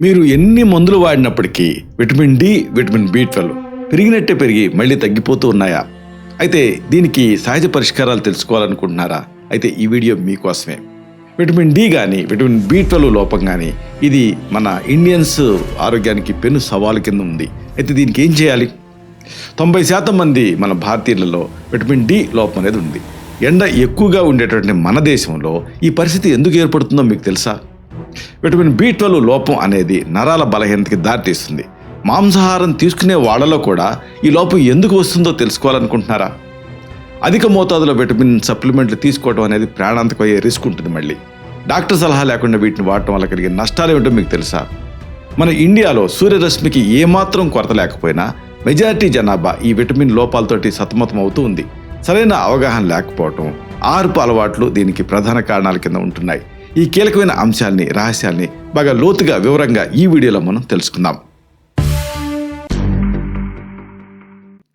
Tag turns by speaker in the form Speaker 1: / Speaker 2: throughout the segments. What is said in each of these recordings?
Speaker 1: మీరు ఎన్ని మందులు వాడినప్పటికీ విటమిన్ డి, విటమిన్ బి12 పెరిగినట్టే పెరిగి మళ్ళీ తగ్గిపోతూ ఉన్నాయా? అయితే దీనికి సహజ పరిష్కారాలు తెలుసుకోవాలనుకుంటున్నారా? అయితే ఈ వీడియో మీకోసమే. విటమిన్ డి కానీ విటమిన్ బి12 లోపం కానీ ఇది మన ఇండియన్స్ ఆరోగ్యానికి పెను సవాలు కింద ఉంది. అయితే దీనికి ఏం చేయాలి? 90% మంది మన భారతీయులలో విటమిన్ డి లోపం అనేది ఉంది. ఎండ ఎక్కువగా ఉండేటువంటి మన దేశంలో ఈ పరిస్థితి ఎందుకు ఏర్పడుతుందో మీకు తెలుసా? విటమిన్ బి12 లోపం అనేది నరాల బలహీనతకి దారితీస్తుంది. మాంసాహారం తీసుకునే వాళ్ళలో కూడా ఈ లోపం ఎందుకు వస్తుందో తెలుసుకోవాలనుకుంటున్నారా? అధిక మోతాదులో విటమిన్ సప్లిమెంట్లు తీసుకోవడం అనేది ప్రాణాంతకం అయ్యే రిస్క్ ఉంటుంది. మళ్ళీ డాక్టర్ సలహా లేకుండా వీటిని వాడటం వల్ల కలిగే నష్టాలు ఏమిటో మీకు తెలుసా? మన ఇండియాలో సూర్యరశ్మికి ఏమాత్రం కొరత లేకపోయినా మెజారిటీ జనాభా ఈ విటమిన్ లోపాలతోటి సతమతం అవుతూ ఉంది. సరైన అవగాహన లేకపోవటం, ఆహారపు అలవాట్లు దీనికి ప్రధాన కారణాల కింద ఉంటున్నాయి. ఈ కీలకమైన అంశాల్ని, రహస్యాల్ని బాగా లోతుగా వివరంగా ఈ వీడియోలో మనం తెలుసుకుందాం.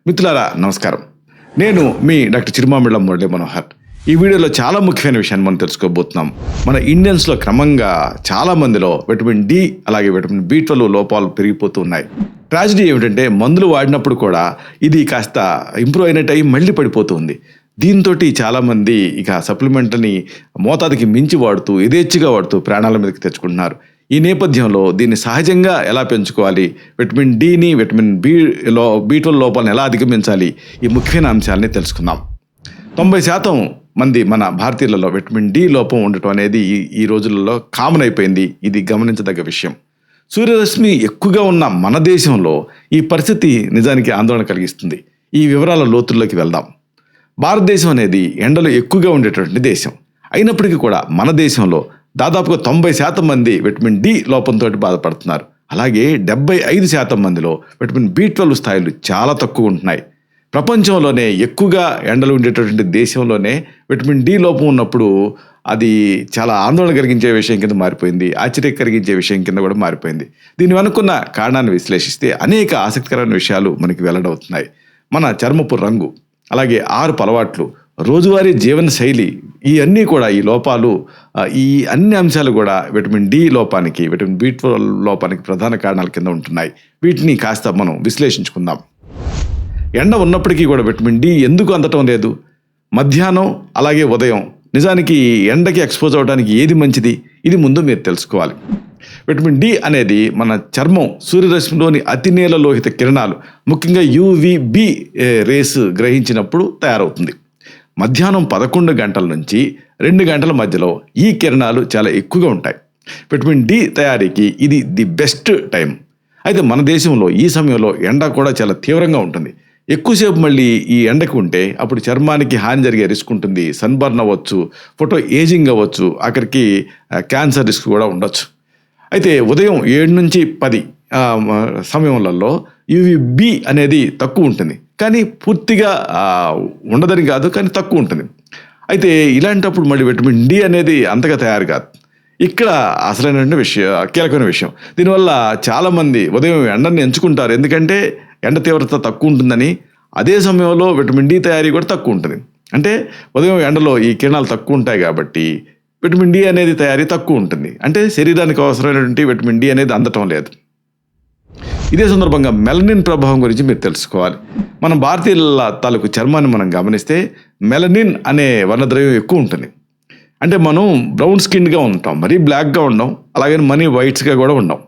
Speaker 1: మిత్రులారా నమస్కారం, నేను మీ డాక్టర్ చిరుమామిళ్ళ మురళీ మనోహర్. ఈ వీడియోలో చాలా ముఖ్యమైన విషయాన్ని మనం తెలుసుకోబోతున్నాం. మన ఇండియన్స్లో క్రమంగా చాలా మందిలో విటమిన్ డి అలాగే విటమిన్ బి12 లోపాలు పెరిగిపోతూ ఉన్నాయి. ట్రాజడీ ఏమిటంటే మందులు వాడినప్పుడు కూడా ఇది కాస్త ఇంప్రూవ్ అయినట్టు అయ్యి మళ్ళీ పడిపోతుంది. దీంతో చాలామంది ఇక సప్లిమెంట్ని మోతాదుకి మించి వాడుతూ యథేచ్ఛగా వాడుతూ ప్రాణాల మీదకి తెచ్చుకుంటున్నారు. ఈ నేపథ్యంలో దీన్ని సహజంగా ఎలా పెంచుకోవాలి, విటమిన్ డిని విటమిన్ బి12 లోపాలను ఎలా అధిగమించాలి, ఈ ముఖ్యమైన అంశాలని తెలుసుకుందాం. 90% మంది మన భారతీయులలో విటమిన్ డి లోపం ఉండటం అనేది ఈ రోజులలో కామన్ అయిపోయింది. ఇది గమనించదగ్గ విషయం. సూర్యరశ్మి ఎక్కువగా ఉన్న మన దేశంలో ఈ పరిస్థితి నిజానికి ఆందోళన కలిగిస్తుంది. ఈ వివరాల లోతుల్లోకి వెళ్దాం. భారతదేశం అనేది ఎండలు ఎక్కువగా ఉండేటువంటి దేశం. అయినప్పటికీ కూడా మన దేశంలో దాదాపుగా 90% మంది విటమిన్ డి లోపంతో బాధపడుతున్నారు. అలాగే 75% మందిలో విటమిన్ బి12 స్థాయిలు చాలా తక్కువ ఉంటున్నాయి. ప్రపంచంలోనే ఎక్కువగా ఎండలు ఉండేటటువంటి దేశంలోనే విటమిన్ డి లోపం ఉన్నప్పుడు అది చాలా ఆందోళన కలిగించే విషయం కింద మారిపోయింది. ఆశ్చర్యం కలిగించే విషయం కింద కూడా మారిపోయింది. దీని వెనుకున్న కారణాన్ని విశ్లేషిస్తే అనేక ఆసక్తికరమైన విషయాలు మనకి వెల్లడవుతున్నాయి. మన చర్మపు రంగు, అలాగే ఆహారపు అలవాట్లు, రోజువారీ జీవన శైలి, ఇవన్నీ కూడా ఈ లోపాలు, ఈ అన్ని అంశాలు కూడా విటమిన్ డి లోపానికి, విటమిన్ బి12 లోపానికి ప్రధాన కారణాల కింద ఉంటున్నాయి. వీటిని కాస్త మనం విశ్లేషించుకుందాం. ఎండ ఉన్నప్పటికీ కూడా విటమిన్ డి ఎందుకు అందటం లేదు? మధ్యాహ్నం అలాగే ఉదయం నిజానికి ఎండకి ఎక్స్పోజ్ అవ్వడానికి ఏది మంచిది? ఇది ముందు మీరు తెలుసుకోవాలి. విటమిన్ డి అనేది మన చర్మం సూర్యరశ్మిలోని అతి నీల లోహిత కిరణాలు, ముఖ్యంగా యువిబి రేస్ గ్రహించినప్పుడు తయారవుతుంది. మధ్యాహ్నం 11 గంటల నుంచి 2 గంటల మధ్యలో ఈ కిరణాలు చాలా ఎక్కువగా ఉంటాయి. విటమిన్ డి తయారీకి ఇది ది బెస్ట్ టైం. అయితే మన దేశంలో ఈ సమయంలో ఎండ కూడా చాలా తీవ్రంగా ఉంటుంది. ఎక్కువసేపు మళ్ళీ ఈ ఎండకు ఉంటే అప్పుడు చర్మానికి హాని జరిగే రిస్క్ ఉంటుంది. సన్బర్న్ అవ్వచ్చు, ఫోటో ఏజింగ్ అవ్వచ్చు, ఆఖరికి క్యాన్సర్ రిస్క్ కూడా ఉండొచ్చు. అయితే ఉదయం 7 నుంచి 10 సమయంలో యువిబి అనేది తక్కువ ఉంటుంది, కానీ పూర్తిగా ఉండదని కాదు, కానీ తక్కువ ఉంటుంది. అయితే ఇలాంటప్పుడు మళ్ళీ విటమిన్ డి అనేది అంతగా తయారు కాదు. ఇక్కడ అసలైన కీలకమైన విషయం. దీనివల్ల చాలామంది ఉదయం ఎండని ఎంచుకుంటారు, ఎందుకంటే ఎండ తీవ్రత తక్కువ ఉంటుందని. అదే సమయంలో విటమిన్ డి తయారీ కూడా తక్కువ ఉంటుంది. అంటే ఉదయం ఎండలో ఈ కిరణాలు తక్కువ ఉంటాయి కాబట్టి విటమిన్ డి అనేది తయారీ తక్కువ ఉంటుంది. అంటే శరీరానికి అవసరమైనటువంటి విటమిన్ డి అనేది అందటం లేదు. ఇదే సందర్భంగా మెలనిన్ ప్రభావం గురించి మీరు తెలుసుకోవాలి. మన భారతీయుల తాలూకు చర్మాన్ని మనం గమనిస్తే మెలనిన్ అనే వర్ణద్రవ్యం ఎక్కువ ఉంటుంది. అంటే మనం బ్రౌన్ స్కిన్గా ఉంటాం, మరీ బ్లాక్గా ఉండం, అలాగే మనీ వైట్స్గా కూడా ఉండం.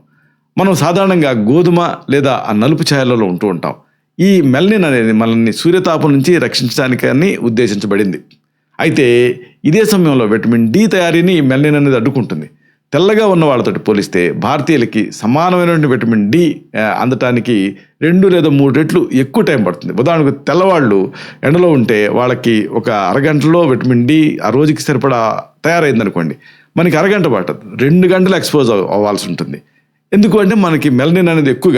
Speaker 1: మనం సాధారణంగా గోధుమ లేదా ఆ నలుపు ఛాయలలో ఉంటూ ఉంటాం. ఈ మెలనిన్ అనేది మనల్ని సూర్యతాపం నుంచి రక్షించడానికని ఉద్దేశించబడింది. అయితే ఇదే సమయంలో విటమిన్ డి తయారీని ఈ మెలనిన్ అనేది అడ్డుకుంటుంది. తెల్లగా ఉన్న వాళ్ళతో పోలిస్తే భారతీయులకి సమానమైనటువంటి విటమిన్ డి అందటానికి 2 లేదా 3 రెట్లు ఎక్కువ టైం పడుతుంది. ఉదాహరణకు తెల్లవాళ్ళు ఎండలో ఉంటే వాళ్ళకి ఒక అరగంటలో విటమిన్ డి ఆ రోజుకి సరిపడా తయారైందనుకోండి, మనకి అరగంట పట్టదు, 2 గంటలు ఎక్స్పోజ్ అవ్వాల్సి ఉంటుంది. ఎందుకు అంటే మనకి మెలనిన్ అనేది ఎక్కువ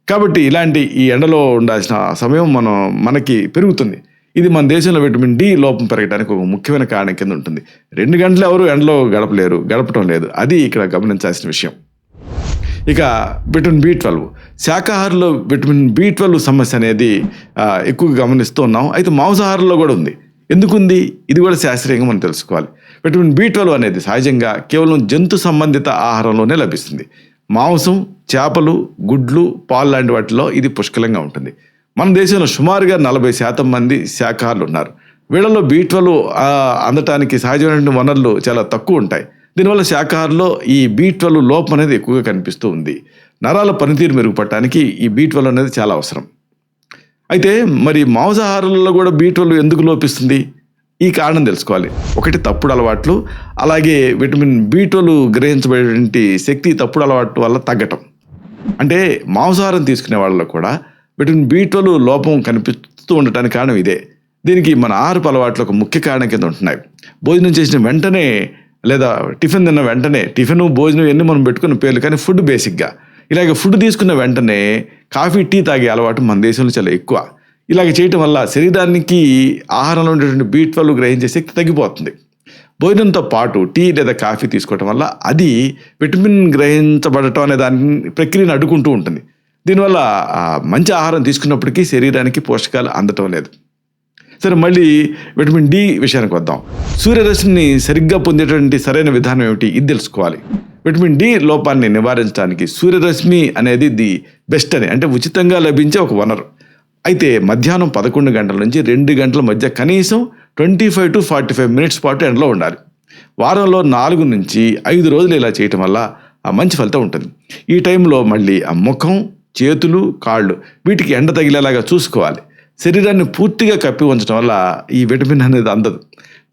Speaker 1: కాబట్టి ఇలాంటి ఈ ఎండలో ఉండాల్సిన సమయం మనకి పెరుగుతుంది. ఇది మన దేశంలో విటమిన్ డి లోపం పెరగడానికి ఒక ముఖ్యమైన కారణం కింద ఉంటుంది. 2 గంటలు ఎవరు ఎండలో గడపటం లేదు. అది ఇక్కడ గమనించాల్సిన విషయం. ఇక విటమిన్ బి12, శాకాహారంలో విటమిన్ బి12 సమస్య అనేది ఎక్కువగా గమనిస్తూ ఉన్నాం. అయితే మాంసాహారంలో కూడా ఉంది. ఎందుకుంది? ఇది కూడా శాస్త్రీయంగా మనం తెలుసుకోవాలి. విటమిన్ బి12 అనేది సహజంగా కేవలం జంతు సంబంధిత ఆహారంలోనే లభిస్తుంది. మాంసం, చేపలు, గుడ్లు, పాలు లాంటి వాటిలో ఇది పుష్కలంగా ఉంటుంది. మన దేశంలో సుమారుగా 40% మంది శాకాహారులు ఉన్నారు. వీళ్ళలో B12 అందటానికి సహజమైన వనరులు చాలా తక్కువ ఉంటాయి. దీనివల్ల శాకాహారులో ఈ B12 లోపం అనేది ఎక్కువగా కనిపిస్తూ ఉంది. నరాల పనితీరు మెరుగుపడటానికి ఈ B12 అనేది చాలా అవసరం. అయితే మరి మాంసాహారాలలో కూడా B12 ఎందుకు లోపిస్తుంది? ఈ కారణం తెలుసుకోవాలి. ఒకటి తప్పుడు అలవాట్లు, అలాగే విటమిన్ B12 గ్రహించబడేటువంటి శక్తి తప్పుడు అలవాటు వల్ల తగ్గటం. అంటే మాంసాహారం తీసుకునే వాళ్ళలో కూడా విటమిన్ B12 లోపం కనిపిస్తూ ఉండటానికి కారణం ఇదే. దీనికి మన ఆహారపు అలవాట్లు ఒక ముఖ్య కారణం కింద ఉంటున్నాయి. భోజనం చేసిన వెంటనే లేదా టిఫిన్ తిన్న వెంటనే, టిఫిన్ భోజనం ఎన్ని మనం పెట్టుకున్న పేర్లు, కానీ ఫుడ్ బేసిక్గా ఇలాగ ఫుడ్ తీసుకున్న వెంటనే కాఫీ, టీ తాగే అలవాటు మన దేశంలో చాలా ఎక్కువ. ఇలాగ చేయటం వల్ల శరీరానికి ఆహారంలో ఉండేటువంటి B12 గ్రహించే శక్తి తగ్గిపోతుంది. భోజనంతో పాటు టీ లేదా కాఫీ తీసుకోవటం వల్ల అది విటమిన్ గ్రహించబడటం అనే దాని ప్రక్రియను అడ్డుకుంటూ ఉంటుంది. దీనివల్ల మంచి ఆహారం తీసుకున్నప్పటికీ శరీరానికి పోషకాలు అందటం లేదు. సరే, మళ్ళీ విటమిన్ డి విషయానికి వద్దాం. సూర్యరశ్మిని సరిగ్గా పొందేటువంటి సరైన విధానం ఏమిటి? ఇది తెలుసుకోవాలి. విటమిన్ డి లోపాన్ని నివారించడానికి సూర్యరశ్మి అనేది ది బెస్ట్ అని, అంటే ఉచితంగా లభించే ఒక వనరు. అయితే మధ్యాహ్నం 11 గంటల నుంచి 2 గంటల మధ్య కనీసం 25 to 45 మినిట్స్ పాటు ఎండలో ఉండాలి. వారంలో 4 నుంచి 5 రోజులు ఇలా చేయటం వల్ల మంచి ఫలితం ఉంటుంది. ఈ టైంలో మళ్ళీ ముఖం, చేతులు, కాళ్ళు వీటికి ఎండ తగిలేలాగా చూసుకోవాలి. శరీరాన్ని పూర్తిగా కప్పి ఉంచడం వల్ల ఈ విటమిన్ అనేది అందదు.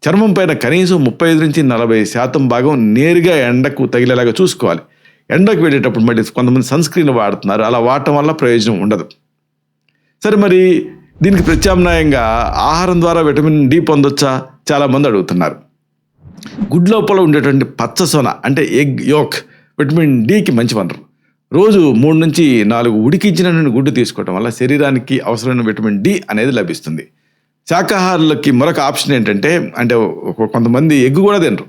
Speaker 1: చర్మం పైన కనీసం 35 నుంచి 40% భాగం నేరుగా ఎండకు తగిలేలాగా చూసుకోవాలి. ఎండకు వెళ్ళేటప్పుడు మళ్ళీ కొంతమంది సన్ స్క్రీన్ వాడుతున్నారు. అలా వాడటం వల్ల ప్రయోజనం ఉండదు. సరే, మరి దీనికి ప్రత్యామ్నాయంగా ఆహారం ద్వారా విటమిన్ డి పొందొచ్చా? చాలామంది అడుగుతున్నారు. గుడ్డు లోపల ఉండేటువంటి పచ్చ సొన అంటే ఎగ్ యోక్ విటమిన్ డికి మంచి వనరు. రోజు 3 నుంచి 4 ఉడికించిన గుడ్డు తీసుకోవటం వల్ల శరీరానికి అవసరమైన విటమిన్ డి అనేది లభిస్తుంది. శాకాహారులకి మరొక ఆప్షన్ ఏంటంటే, అంటే కొంతమంది ఎగ్ కూడా తినరు.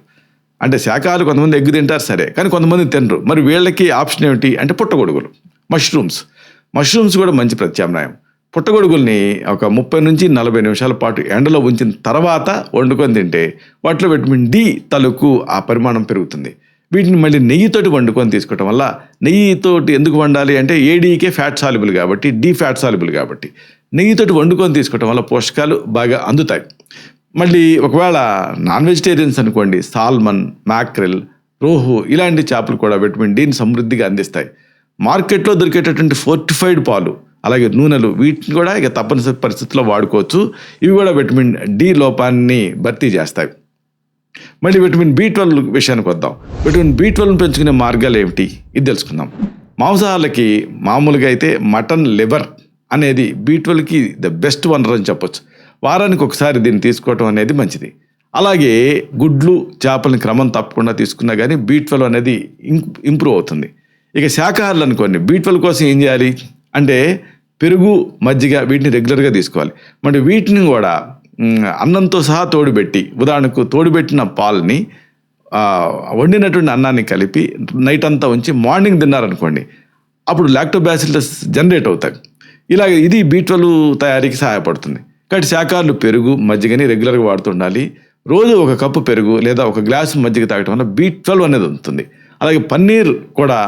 Speaker 1: అంటే శాకాహారులు కొంతమంది ఎగ్ తింటారు సరే, కానీ కొంతమంది తినరు. మరి వీళ్ళకి ఆప్షన్ ఏమిటి అంటే పుట్టగొడుగులు, మష్రూమ్స్ కూడా మంచి ప్రత్యామ్నాయం. పుట్టగొడుగుల్ని ఒక 30 నుంచి 40 నిమిషాల పాటు ఎండలో ఉంచిన తర్వాత వండుకొని తింటే వాటిలో విటమిన్ డి తాలూకు ఆ పరిమాణం పెరుగుతుంది. వీటిని మళ్ళీ నెయ్యితోటి వండుకొని తీసుకోవటం వల్ల, నెయ్యితోటి ఎందుకు వండాలి అంటే ఏడీకే ఫ్యాట్ సాల్యుబుల్ కాబట్టి, డి ఫ్యాట్ సాల్యుబుల్ కాబట్టి నెయ్యితోటి వండుకొని తీసుకోవటం వల్ల పోషకాలు బాగా అందుతాయి. మళ్ళీ ఒకవేళ నాన్ వెజిటేరియన్స్ అనుకోండి, సాల్మన్, మ్యాక్రెల్, రోహు ఇలాంటి చేపలు కూడా విటమిన్ డిని సమృద్ధిగా అందిస్తాయి. మార్కెట్లో దొరికేటటువంటి ఫోర్టిఫైడ్ పాలు, అలాగే నూనెలు వీటిని కూడా ఇక తప్పనిసరి పరిస్థితుల్లో వాడుకోవచ్చు. ఇవి కూడా విటమిన్ డి లోపాన్ని భర్తీ చేస్తాయి. మళ్ళీ విటమిన్ B12 విషయానికి వద్దాం. విటమిన్ B12 పెంచుకునే మార్గాలు ఏమిటి? ఇది తెలుసుకుందాం. మాంసాహారులకి మామూలుగా అయితే మటన్ లివర్ అనేది B12కి ద బెస్ట్ వనరు అని చెప్పొచ్చు. వారానికి ఒకసారి దీన్ని తీసుకోవటం అనేది మంచిది. అలాగే గుడ్లు, చేపలను క్రమం తప్పకుండా తీసుకున్నా కానీ B12 అనేది ఇంప్రూవ్ అవుతుంది. ఇక శాకాహారులు అనుకోండి, B12 కోసం ఏం చేయాలి అంటే పెరుగు, మజ్జిగ వీటిని రెగ్యులర్గా తీసుకోవాలి. మరి వీటిని కూడా అన్నంతో సహా తోడుపెట్టి, ఉదాహరణకు తోడుపెట్టిన పాలని వండినటువంటి అన్నాన్ని కలిపి నైట్ అంతా ఉంచి మార్నింగ్ తిన్నారనుకోండి, అప్పుడు లాక్టోబాసిల్లస్ జనరేట్ అవుతాయి. ఇలాగ ఇది B12 తయారీకి సహాయపడుతుంది. కాబట్టి శాకాహారులు పెరుగు, మజ్జిగని రెగ్యులర్గా వాడుతుండాలి. రోజు 1 కప్పు పెరుగు లేదా 1 గ్లాసు మజ్జిగ తాగటం వల్ల B12 అనేది ఉంటుంది. అలాగే పన్నీర్ కూడా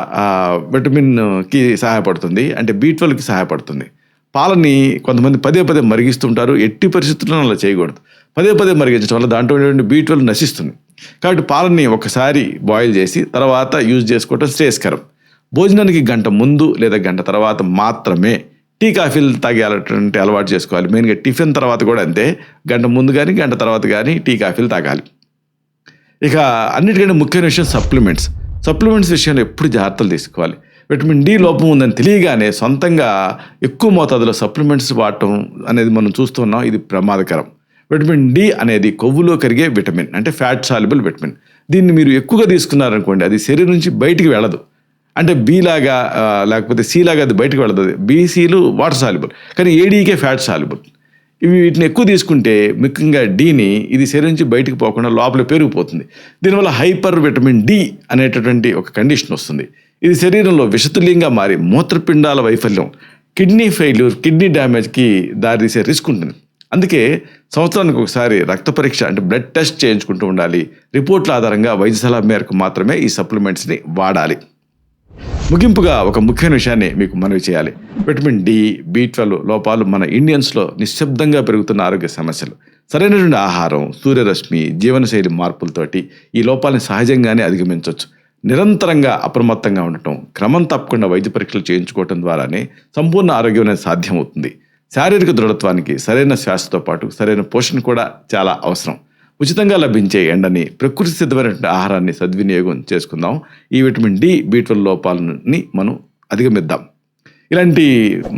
Speaker 1: విటమిన్కి సహాయపడుతుంది, అంటే B12కి సహాయపడుతుంది. పాలని కొంతమంది పదే మరిగిస్తుంటారు. ఎట్టి పరిస్థితుల్లో అలా చేయకూడదు. పదే మరిగించడం వల్ల దాంట్లో ఉండేటువంటి B12 నశిస్తుంది. కాబట్టి పాలని ఒకసారి బాయిల్ చేసి తర్వాత యూజ్ చేసుకోవటం శ్రేయస్కరం. భోజనానికి గంట ముందు లేదా గంట తర్వాత మాత్రమే టీ, కాఫీలు తాగేటువంటి అలవాటు చేసుకోవాలి. మెయిన్గా టిఫిన్ తర్వాత కూడా అంతే, గంట ముందు కానీ గంట తర్వాత కానీ టీ, కాఫీలు తాగాలి. ఇక అన్నిటికంటే ముఖ్యమైన విషయం సప్లిమెంట్స్ విషయంలో ఎప్పుడు జాగ్రత్తలు తీసుకోవాలి. విటమిన్ డి లోపం ఉందని తెలియగానే సొంతంగా ఎక్కువ మోతాదులో సప్లిమెంట్స్ వాడటం అనేది మనం చూస్తున్నాం. ఇది ప్రమాదకరం. విటమిన్ డి అనేది కొవ్వులో కరిగే విటమిన్, అంటే ఫ్యాట్ సాల్యుబుల్ విటమిన్. దీన్ని మీరు ఎక్కువగా తీసుకున్నారనుకోండి, అది శరీరం నుంచి బయటికి వెళ్ళదు. అంటే బీలాగా లేకపోతే సీలాగా అది బయటకు వెళ్ళదు. బీసీలు వాటర్ సాల్యుబుల్, కానీ ఏడీకే ఫ్యాట్ సాల్యుబుల్. వీటిని ఎక్కువ తీసుకుంటే, ముఖ్యంగా డీని, ఇది శరీరం నుంచి బయటకు పోకుండా లోపల పెరిగిపోతుంది. దీనివల్ల హైపర్ విటమిన్ డి అనేటటువంటి ఒక కండిషన్ వస్తుంది. ఇది శరీరంలో విషతుల్యంగా మారి మూత్రపిండాల వైఫల్యం, కిడ్నీ ఫెయిల్యూర్, కిడ్నీ డ్యామేజ్కి దారితీసే రిస్క్ ఉంటుంది. అందుకే సంవత్సరానికి ఒకసారి రక్త పరీక్ష అంటే బ్లడ్ టెస్ట్ చేయించుకుంటూ ఉండాలి. రిపోర్ట్ల ఆధారంగా వైద్య సలహా మేరకు మాత్రమే ఈ సప్లిమెంట్స్ని వాడాలి. ముగింపుగా ఒక ముఖ్యమైన విషయాన్ని మీకు మనవి చేయాలి. విటమిన్ డి, B12 లోపాలు మన ఇండియన్స్లో నిశ్శబ్దంగా పెరుగుతున్న ఆరోగ్య సమస్యలు. సరైనటువంటి ఆహారం, సూర్యరశ్మి, జీవనశైలి మార్పులతోటి ఈ లోపాలని సహజంగానే అధిగమించవచ్చు. నిరంతరంగా అప్రమత్తంగా ఉండటం, క్రమం తప్పకుండా వైద్య పరీక్షలు చేయించుకోవటం ద్వారానే సంపూర్ణ ఆరోగ్యం అనేది సాధ్యమవుతుంది. శారీరక దృఢత్వానికి సరైన శ్వాసతో పాటు సరైన పోషణ కూడా చాలా అవసరం. ఉచితంగా లభించే ఎండని, ప్రకృతి సిద్ధమైనటువంటి ఆహారాన్ని సద్వినియోగం చేసుకుందాం. ఈ విటమిన్ డి, B12 లోపాలని మనం అధిగమిద్దాం. ఇలాంటి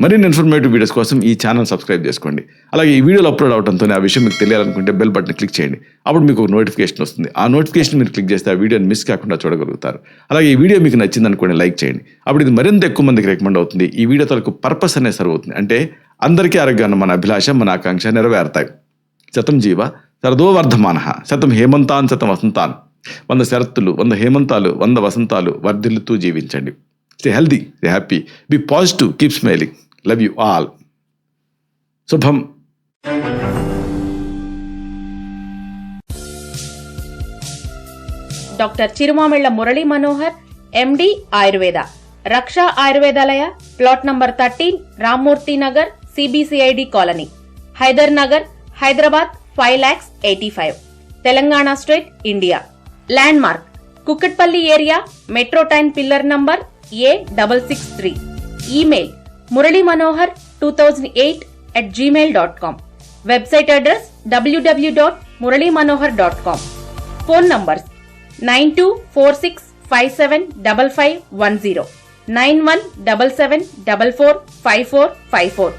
Speaker 1: మరిన్ని ఇన్ఫర్మేటివ్ వీడియోస్ కోసం ఈ ఛానల్ సబ్స్క్రైబ్ చేసుకోండి. అలాగే ఈ వీడియోలు అప్లోడ్ అవడంతోనే ఆ విషయం మీకు తెలియాలనుకుంటే బెల్ బటన్ క్లిక్ చేయండి. అప్పుడు మీకు ఒక నోటిఫికేషన్ వస్తుంది. ఆ నోటిఫికేషన్ మీరు క్లిక్ చేస్తే ఆ వీడియోని మిస్ కాకుండా చూడగలుగుతారు. అలాగే ఈ వీడియో మీకు నచ్చిందనుకోండి, లైక్ చేయండి. అప్పుడు ఇది మరింత ఎక్కువ మందికి రికమెండ్ అవుతుంది. ఈ వీడియో తరకు పర్పస్ అనేది సర్వ్ అవుతుంది. అంటే అందరికీ ఆరోగ్యాన్ని, మన అభిలాష, మన ఆకాంక్ష నెరవేరుతాయి. శతం జీవ శరదో వర్ధమానః, శతం హేమంతాన్ శతం వసంతాన్. 100 శరత్తులు, 100 హేమంతాలు, 100 వసంతాలు వర్ధిల్లుతూ జీవించండి. Stay healthy, stay happy, be positive, keep smiling. Love you all. Subham.
Speaker 2: Doctor Chirumamilla Murali Manohar, MD Ayurveda, Raksha Ayurvedalaya, plot number 13, Rammurthy Nagar, CBCID colony, Hyder Nagar, Hyderabad 5,85,000, Telangana state, India. Land mark Kukatpally area, metro train pillar number A663. Email muralymanohar2008@gmail.com. Website address www.muralymanohar.com. Phone numbers 9246575510, 9177445454.